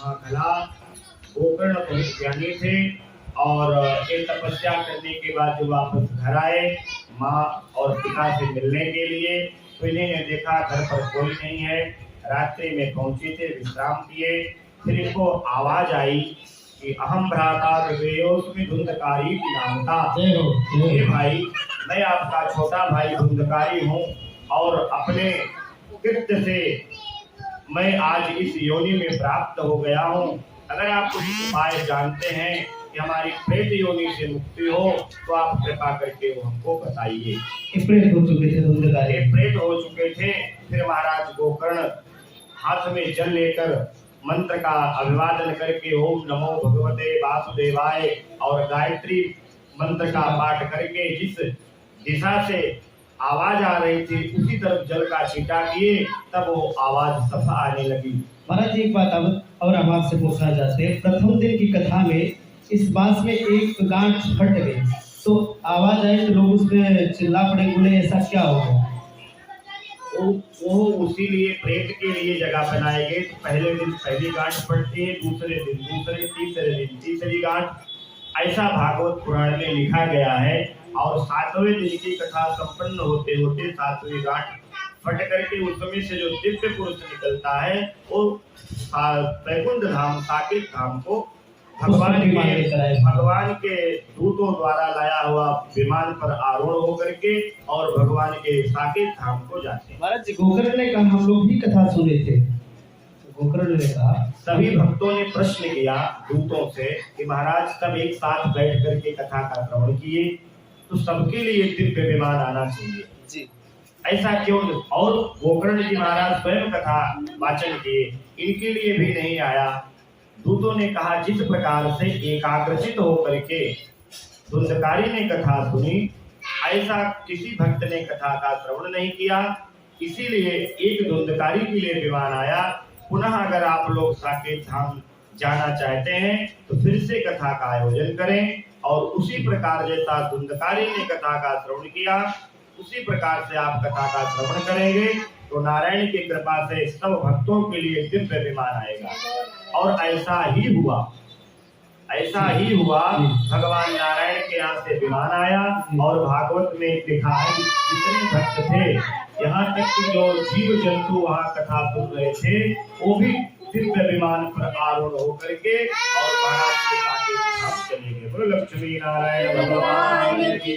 महाखला गोकर्ण बहुत ज्ञानी थे और एक तपस्या करने के बाद जब वापस घर आए माँ और पिता से मिलने के लिए, तो इन्हें देखा घर पर कोई नहीं है। रात्रि में पहुंचे थे, विश्राम किए। फिर इनको आवाज आई कि अहम भ्राता हृदयोस्मि धुंधकारी नाम था। हे भाई, मैं आपका छोटा भाई धुंधकारी हूँ और अपने कृत्य से मैं आज इस योनि में प्राप्त हो गया हूँ। अगर आप कुछ उपाय जानते हैं कि हमारी प्रेत योनि से मुक्ति हो तो आप कृपा करके वो हमको बताइए। प्रेत हो चुके थे धुंधकारी, प्रेत हो चुके थे। फिर महाराज गोकर्ण हाथ में जल लेकर मंत्र का अभिवादन करके ओम नमो भगवते वासुदेवाय और गायत्री मंत्र का पाठ करके जिस दिशा से आवाज आ रही थी उसी तरफ जल का छींटा किए, तब वो आवाज सफा आने लगी। महाराज जी एक बात अब और हम आपसे पूछना चाहते हैं, प्रथम दिन की कथा में इस बांस में एक गांठ फट गई तो आवाज आई तो लोग उसमें चिल्ला पड़े, बोले ऐसा क्या हो गया? वो उसी लिए प्रेत के लिए जगह बनाए गए। तो पहले दिन पहली गांठ फटती है, दूसरे दिन दूसरे, तीसरे दिन तीसरी गांठ, ऐसा भागवत पुराण में लिखा गया है। और 7वें दिन की कथा संपन्न होते होते 7वीं गांठ फट करके उसमें से जो दिव्य पुरुष निकलता है वो वैकुंठ धाम, साकेत धाम को भगवान के दूतों द्वारा लाया हुआ विमान पर आरूढ़ होकर के और भगवान के साकेत धाम को जाते हैं। महाराज जी गोकर्ण ने कहा, हम लोग भी कथा सुने थे, गोकर्ण ने कहा, सभी भक्तों ने प्रश्न किया दूतों से कि महाराज सब एक साथ बैठ करके कथा का श्रवण किए तो सबके लिए दिव्य विमान आना चाहिए जी, ऐसा क्यों? और गोकर्ण जी महाराज स्वयं कथा वाचन किए, इनके लिए भी नहीं आया। दूतों ने कहा जिस प्रकार से एकाग्रचित होकर के धुंधकारी ने कथा सुनी, ऐसा किसी भक्त ने कथा का श्रवण नहीं किया, इसीलिए एक धुंधकारी के लिए विमान आया। पुनः अगर आप लोग साकेत धाम जाना चाहते हैं तो फिर से कथा का आयोजन करें और उसी प्रकार जैसा धुंधकारी ने कथा का श्रवण किया उसी प्रकार से आप कथा का श्रवण करेंगे तो नारायण की कृपा से सब भक्तों के लिए दिव्य विमान आएगा। और ऐसा ही हुआ, ऐसा ही हुआ। भगवान नारायण के यहाँ से विमान आया और भागवत में लिखा है कि जितने भक्त थे, यहाँ तक कि जो जीव जंतु वहाँ कथा सुन रहे थे, वो भी दिव्य विमान पर आरूढ़ होकर के और महाराज के साथ चले गए। बोलो लक्ष्मी नारायण भगवान की